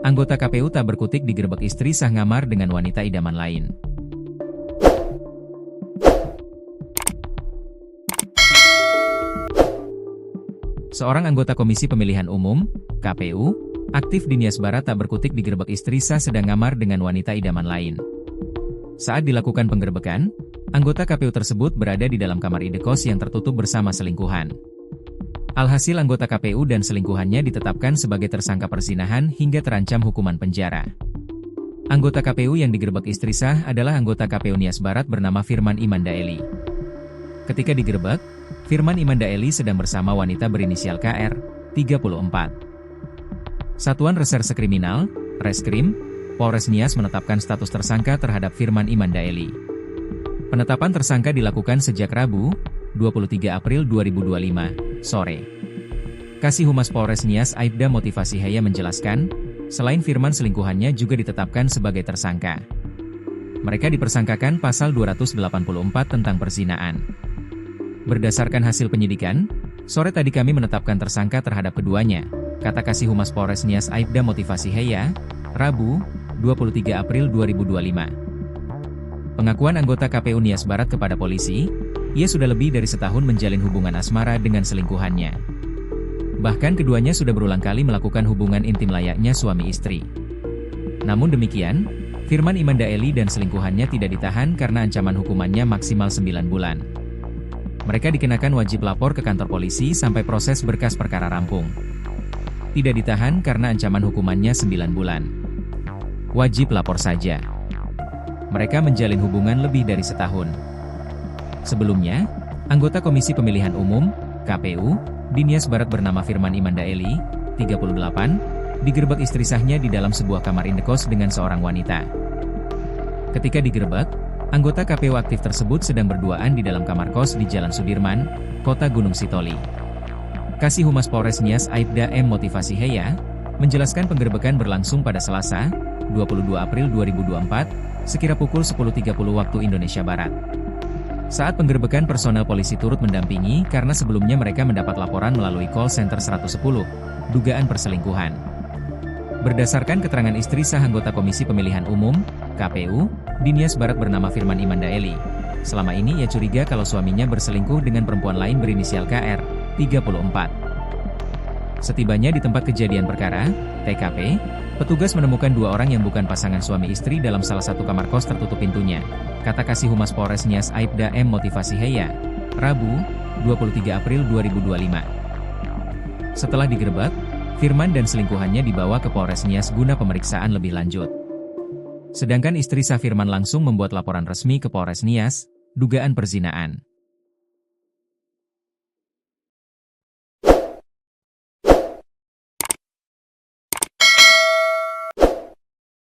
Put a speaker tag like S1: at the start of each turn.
S1: Anggota KPU tak berkutik digerebek istri sah ngamar dengan wanita idaman lain. Seorang anggota Komisi Pemilihan Umum, KPU, aktif di Nias Barat tak berkutik digerebek istri sah sedang ngamar dengan wanita idaman lain. Saat dilakukan penggerebekan, anggota KPU tersebut berada di dalam kamar indekos yang tertutup bersama selingkuhan. Alhasil anggota KPU dan selingkuhannya ditetapkan sebagai tersangka perzinahan hingga terancam hukuman penjara. Anggota KPU yang digerebek istri sah adalah anggota KPU Nias Barat bernama Firman Imandaeli. Ketika digerebek, Firman Imandaeli sedang bersama wanita berinisial KR, 34. Satuan Reserse Kriminal, Reskrim, Polres Nias menetapkan status tersangka terhadap Firman Imandaeli. Penetapan tersangka dilakukan sejak Rabu, 23 April 2025, sore. Kasih Humas Polres Nias Aibda Motivasihaya menjelaskan, selain Firman selingkuhannya juga ditetapkan sebagai tersangka. Mereka dipersangkakan pasal 284 tentang perzinahan. Berdasarkan hasil penyidikan, sore tadi kami menetapkan tersangka terhadap keduanya, kata Kasih Humas Polres Nias Aibda Motivasihaya, Rabu, 23 April 2025. Pengakuan anggota KPU Nias Barat kepada polisi, ia sudah lebih dari setahun menjalin hubungan asmara dengan selingkuhannya. Bahkan keduanya sudah berulang kali melakukan hubungan intim layaknya suami istri. Namun demikian, Firman Imandaeli dan selingkuhannya tidak ditahan karena ancaman hukumannya maksimal 9 bulan. Mereka dikenakan wajib lapor ke kantor polisi sampai proses berkas perkara rampung. Tidak ditahan karena ancaman hukumannya 9 bulan. Wajib lapor saja. Mereka menjalin hubungan lebih dari setahun. Sebelumnya, anggota Komisi Pemilihan Umum, KPU, di Nias Barat bernama Firman Imandaeli, 38, digerebek istri sahnya di dalam sebuah kamar indekos dengan seorang wanita. Ketika digerebek, anggota KPU aktif tersebut sedang berduaan di dalam kamar kos di Jalan Sudirman, Kota Gunung Sitoli. Kasih Humas Polres Nias Aibda M. Motivasihaya menjelaskan penggerebekan berlangsung pada Selasa, 22 April 2024, sekira pukul 10.30 waktu Indonesia Barat. Saat penggerebekan personel polisi turut mendampingi karena sebelumnya mereka mendapat laporan melalui call center 110, dugaan perselingkuhan. Berdasarkan keterangan istri sah anggota Komisi Pemilihan Umum, KPU, di Nias Barat bernama Firman Imandaeli, selama ini ia curiga kalau suaminya berselingkuh dengan perempuan lain berinisial KR, 34. Setibanya di tempat kejadian perkara, TKP, petugas menemukan dua orang yang bukan pasangan suami istri dalam salah satu kamar kos tertutup pintunya, kata Kasih Humas Polres Nias Aibda M. Motivasihaya, Rabu, 23 April 2025. Setelah digerebek, Firman dan selingkuhannya dibawa ke Polres Nias guna pemeriksaan lebih lanjut. Sedangkan istri sah Firman langsung membuat laporan resmi ke Polres Nias, dugaan perzinahan.